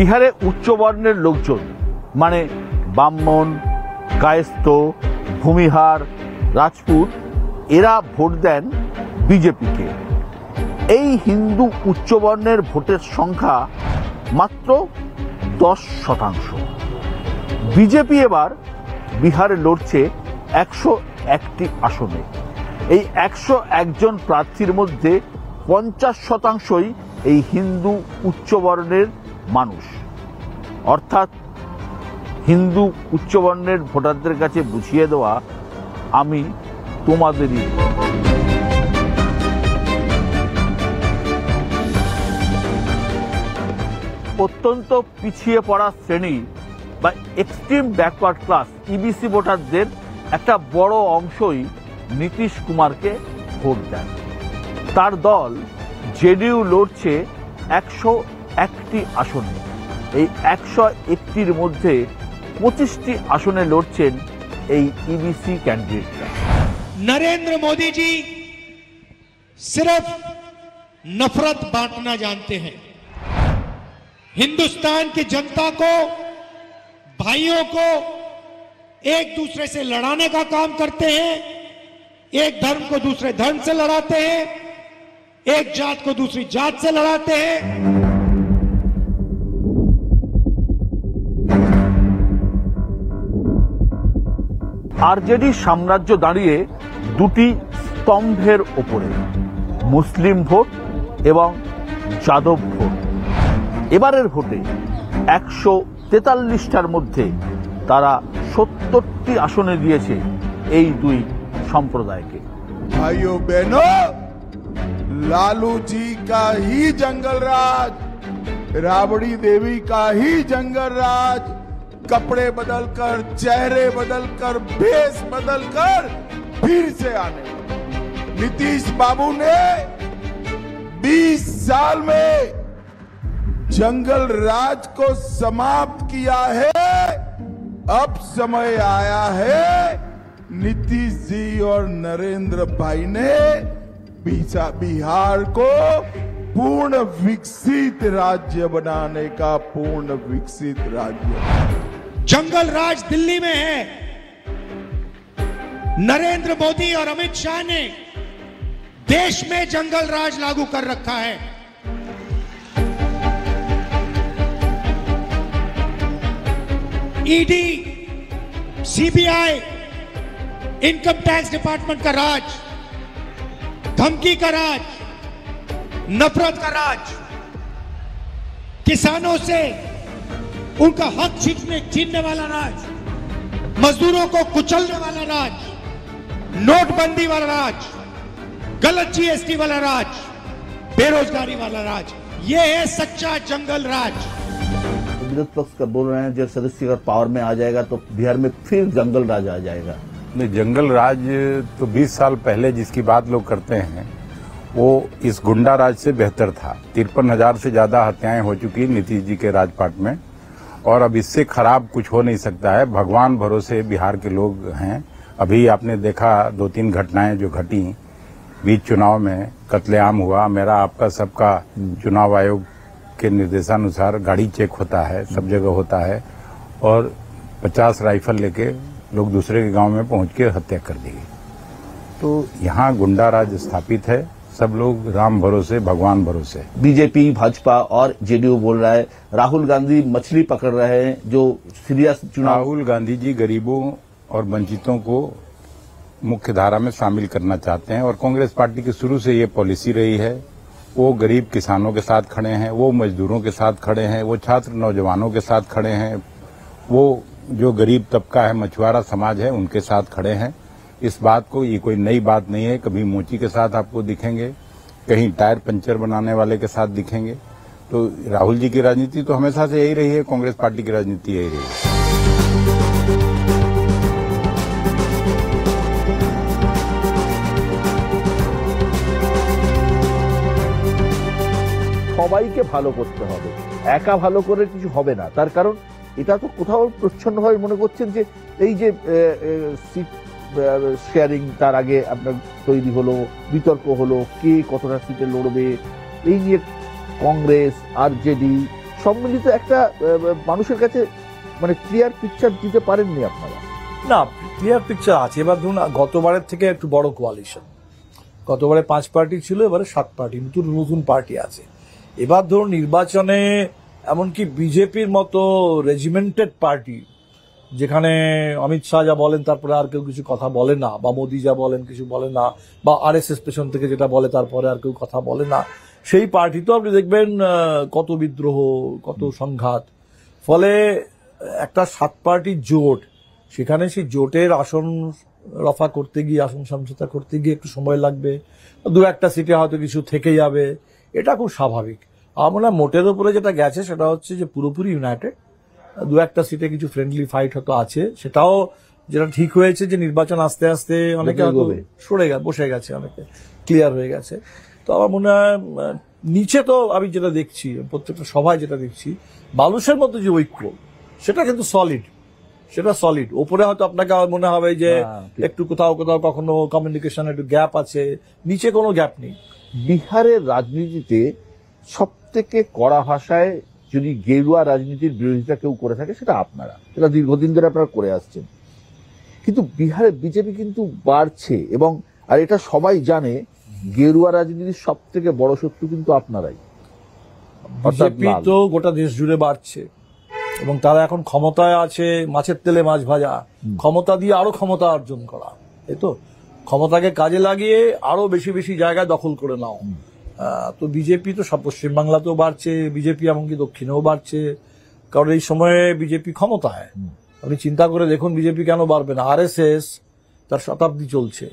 বিহারে উচ্চবর্ণের লোকজন মানে ব্রাহ্মণ, কায়স্থ, ভূমিহার, রাজপুত এরা ভোট দেন বিজেপিকে। এই হিন্দু উচ্চবর্ণের ভোটের সংখ্যা মাত্র 10%। বিজেপি এবার বিহারে লড়ছে 101টি আসনে। এই 101 জন প্রার্থীর মধ্যে 50%ই এই হিন্দু উচ্চবর্ণের মানুষ। অর্থাৎ হিন্দু উচ্চবর্ণের ভোটারদের কাছে বুঝিয়ে দেওয়া আমি তোমাদেরই। অত্যন্ত পিছিয়ে পড়া শ্রেণী বা এক্সট্রিম ব্যাকওয়ার্ড ক্লাস ইবিসি ভোটারদের একটা বড় অংশই নীতিশ কুমারকে ভোট দেন। তার দল জেডিইউ লড়ছে 101টি আসনে। এই 101টির মধ্যে 25টি আসনে লড়ছেন এই ইবিসি ক্যান্ডিডেটরা। नरेंद्र मोदी जी सिर्फ नफरत बांटना जानते हैं। हिंदुस्तान की जनता को, भाइयों को एक दूसरे से लड़ाने का काम करते हैं। एक धर्म को दूसरे धर्म से लड़ाते हैं, एक जात को दूसरी जात से लड़ाते हैं। আরজেডি সাম্রাজ্য দাঁড়িয়ে দুটি স্তম্ভের ওপরে, মুসলিম ভোট এবং যাদব ভোট। এবারের ভোটে 143টার মধ্যে তারা 70টি আসনে দিয়েছে এই দুই সম্প্রদায়কে। भाइयों बहनों, लालू जी का ही जंगल राज, राबड़ी देवी का ही जंगल राज, कपड़े बदलकर, चेहरे बदलकर, भेष बदलकर फिर से आने। नीतीश बाबू ने 20 साल में जंगल राज को समाप्त किया है। अब समय आया है नीतीश जी और नरेंद्र भाई ने बिहार को पूर्ण विकसित राज्य बनाने का, पूर्ण विकसित राज्य। जंगल राज दिल्ली में है। नरेंद्र मोदी और अमित शाह ने देश में जंगल राज लागू कर रखा है। ED, CBI, income tax department का राज, धमकी का राज, नफरत का राज, किसानों से उनका हक छीनने वाला राज, मजदूरों को कुचलने वाला राज, नोटबंदी वाला राज, गलत जीएसटी वाला राज, बेरोजगारी वाला राज, ये है सच्चा जंगल राज। विरोध पक्ष का बोल रहे हैं जब सदस्य अगर पावर में आ जाएगा तो बिहार में फिर जंगल राज आ जाएगा। नहीं, जंगल राज तो 20 साल पहले जिसकी बात लोग करते हैं वो इस गुंडा राज से बेहतर था। 53,000 से ज्यादा हत्याएं हो चुकी नीतीश जी के राजपाट में, और अब इससे खराब कुछ हो नहीं सकता है। भगवान भरोसे बिहार के लोग हैं। अभी आपने देखा 2-3 घटनाएं जो घटी बीच चुनाव में, कत्लेआम हुआ। मेरा आपका सबका चुनाव आयोग के निर्देशानुसार गाड़ी चेक होता है, सब जगह होता है, और 50 राइफल लेके लोग दूसरे के गांव में पहुंच के हत्या कर दी गई। तो यहाँ गुंडा राज स्थापित है। सब लोग राम भरोसे, भगवान भरोसे। बीजेपी, भाजपा और जेडीयू बोल रहा है राहुल गांधी मछली पकड़ रहे हैं जो सीरियस चुनाव। राहुल गांधी जी गरीबों और वंचितों को मुख्य धारा में शामिल करना चाहते हैं, और कांग्रेस पार्टी की शुरू से ये पॉलिसी रही है। वो गरीब किसानों के साथ खड़े हैं, वो मजदूरों के साथ खड़े हैं, वो छात्र नौजवानों के साथ खड़े हैं, वो जो गरीब तबका है, मछुआरा समाज है, उनके साथ खड़े हैं। इस बात को, ये कोई नई बात नहीं है। कभी मोची के साथ आपको दिखेंगे, कहीं टायर पंचर बनाने वाले के साथ दिखेंगे। तो राहुल जी की राजनीति तो हमेशा से यही रही है, कांग्रेस पार्टी की राजनीति यही रही है। সবাইকে ভালো করতে হবে, একা ভালো করে কিছু হবে না। তার কারণ এটা তো কোথাও প্রচ্ছন্নভাবে মনে করছেন যে এই যে সিট শেয়ারিং তার আগে আপনার তৈরি হলো, বিতর্ক হলো, কে কতটা সিটে লড়বে, এই নিয়ে কংগ্রেস, আরজেডি সম্মিলিত একটা মানুষের কাছে মানে ক্লিয়ার পিকচার দিতে পারেননি আপনারা? না, ক্লিয়ার পিকচার আছে। এবার ধরুন গতবারের থেকে একটু বড় কোয়ালিশন। গতবারে 5 পার্টি ছিল, এবারে 7 পার্টি, নতুন নতুন পার্টি আছে। এবার ধরুন নির্বাচনে এমনকি বিজেপির মতো রেজিমেন্টেড পার্টি, যেখানে অমিত শাহ যা বলেন তারপরে আর কেউ কিছু কথা বলে না, বা মোদি যা বলেন কিছু বলে না, বা RSS পেছন থেকে যেটা বলে তারপরে আর কেউ কথা বলে না, সেই পার্টি তো আপনি দেখবেন কত বিদ্রোহ, কত সংঘাত। ফলে একটা 7 পার্টির জোট, সেখানে সেই জোটের আসন রফা করতে গিয়ে, আসন সমঝোতা করতে গিয়ে একটু সময় লাগবে, 2-1টা সিটে হয়তো কিছু থেকে যাবে, এটা খুব স্বাভাবিক। আমরা মোটের উপরে যেটা গেছে সেটা হচ্ছে যে পুরোপুরি ইউনাইটেড। 2-1টা সিটে কিছু ফ্রেন্ডলি ফাইট হয়তো আছে, সেটাও যেটা ঠিক হয়েছে যে নির্বাচন আস্তে আস্তে অনেকে হয়তো সরে গেছে, বসে গেছে, অনেকে ক্লিয়ার হয়ে গেছে। তো আমার মনে হয় নিচে তো আমি যেটা দেখছি, প্রত্যেকটা সভায় যেটা দেখছি, বালুশের মধ্যে যে ঐক্য সেটা কিন্তু সলিড, সেটা সলিড। ওপরে হয়তো আপনাকে মনে হবে যে একটু কোথাও কোথাও কখনো কমিউনিকেশন একটু গ্যাপ আছে, নিচে কোনো গ্যাপ নেই। বিহারের রাজনীতিতে সব থেকে কড়া ভাষায় যদি গেরুয়া রাজনীতির বিরোধিতা কেউ করে থাকে সেটা আপনারা, সেটা দীর্ঘদিন ধরে আপনারা করে আসছেন। কিন্তু বিহারে বিজেপি কিন্তু বাড়ছে, এবং আর এটা সবাই জানে গেরুয়া রাজনীতির সব থেকে বড় শত্রু কিন্তু আপনারাই। বিজেপি তো গোটা দেশ জুড়ে বাড়ছে, এবং তারা এখন ক্ষমতায় আছে, মাছের তেলে মাছ ভাজা, ক্ষমতা দিয়ে আরো ক্ষমতা অর্জন করা, এই তো ক্ষমতাকে কাজে লাগিয়ে আরো বেশি বেশি জায়গায় দখল করে নাও। তো বিজেপি তো সব পশ্চিমবাংলাতেও বাড়ছে, বিজেপি এমনকি দক্ষিণেও বাড়ছে, কারণ এই সময়ে বিজেপি ক্ষমতায়। আপনি চিন্তা করে দেখুন বিজেপি কেন বাড়বে না। RSS তার শতাব্দী চলছে।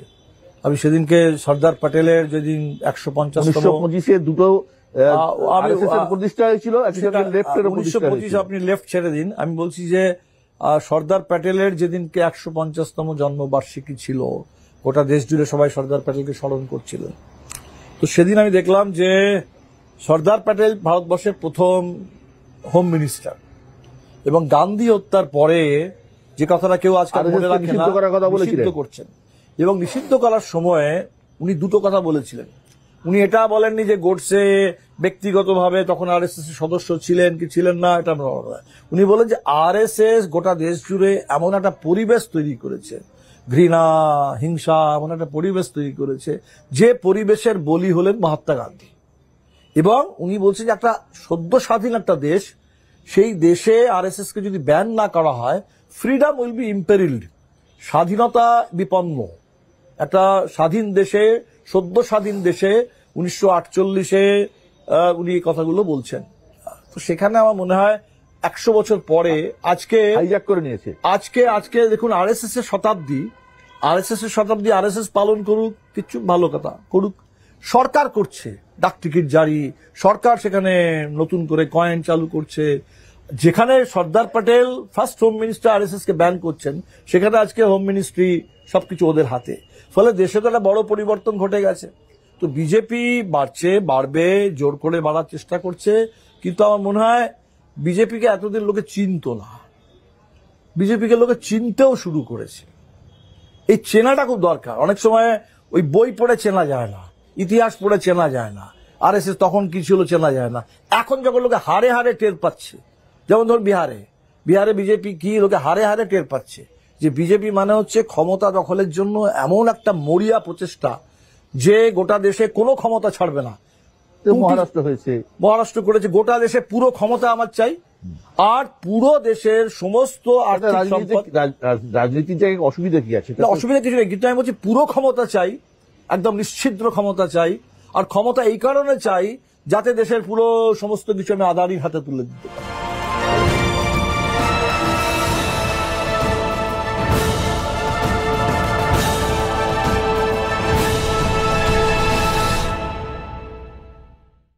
আমি সেদিনকে সর্দার প্যাটেলের যেদিন 150 দুটো প্রতিষ্ঠা হয়েছিল, 1925 আপনি লেফট ছেড়ে দিন, আমি বলছি যে সর্দার প্যাটেলের যেদিনকে 150তম জন্মবার্ষিকী ছিল, গোটা দেশ জুড়ে সবাই সর্দার প্যাটেলকে স্মরণ করছিল। তো সেদিন আমি দেখলাম যে সর্দার প্যাটেল ভারতবর্ষের প্রথম হোম মিনিস্টার, এবং গান্ধী হত্যার পরে যে কথাটা কেউ আজকাল মনে রাখে না, নিষিদ্ধ করছেন। এবং নিষিদ্ধ করার সময় উনি দুটো কথা বলেছিলেন। উনি এটা বলেননি যে গোডসে ব্যক্তিগতভাবে তখন RSS এর সদস্য ছিলেন কি ছিলেন না, এটা উনি বলেন যে RSS গোটা দেশ জুড়ে এমন একটা পরিবেশ তৈরি করেছে, ঘৃণা, হিংসা, এমন একটা পরিবেশ তৈরি করেছে, যে পরিবেশের বলি হলেন মহাত্মা গান্ধী। এবং উনি বলছেন যে একটা সদ্য স্বাধীন একটা দেশ, সেই দেশে RSS কে যদি ব্যান না করা হয়, ফ্রিডম উইল বি ইম্পেরিলড, স্বাধীনতা বিপন্ন। একটা স্বাধীন দেশে, সদ্য স্বাধীন দেশে 1948-এ উনি এই কথাগুলো বলছেন। তো সেখানে আমার মনে হয় 100 বছর পরে আজকে হাইজ্যাক করে নিয়েছে। আজকে দেখুন RSS এর শতাব্দী, RSS পালন করুক, কিছু ভালো কথা করুক, সরকার করছে ডাক টিকিট জারি, সরকার সেখানে নতুন করে কয়েন চালু করছে। যেখানে Sardar Patel first home minister RSS কে ব্যান করছেন, সেখানে আজকে হোম মিনিস্ট্রি সবকিছু ওদের হাতে। ফলে দেশে তো একটা বড় পরিবর্তন ঘটে গেছে। তো বিজেপি বাড়ছে, বাড়বে, জোর করে বাড়ার চেষ্টা করছে। কিন্তু আমার মনে হয় বিজেপিকে এতদিন লোকে চিনত না, বিজেপিকে লোকে চিনতেও শুরু করেছে। এই চেনাটা খুব দরকার। অনেক সময় ওই বই পড়ে চেনা যায় না, ইতিহাস পড়ে চেনা যায় না, RSS তখন কি ছিল চেনা যায় না। এখন যখন লোকে হারে হারে টের পাচ্ছে, যেমন ধর বিহারে বিজেপি কি, লোকে হারে হারে টের পাচ্ছে যে বিজেপি মানে হচ্ছে ক্ষমতা দখলের জন্য এমন একটা মরিয়া প্রচেষ্টা যে গোটা দেশে কোনো ক্ষমতা ছাড়বে না। মহারাষ্ট্র করেছে, গোটা দেশে পুরো ক্ষমতা আমার চাই, আর পুরো দেশের সমস্ত রাজনীতির জায়গায় অসুবিধা কি আছে? অসুবিধা কিছু নেই, কিন্তু আমি বলছি পুরো ক্ষমতা চাই, একদম নিশ্ছিদ্র ক্ষমতা চাই। আর ক্ষমতা এই কারণে চাই যাতে দেশের পুরো সমস্ত কিছু আমি আদানির হাতে তুলে দিতে পারি।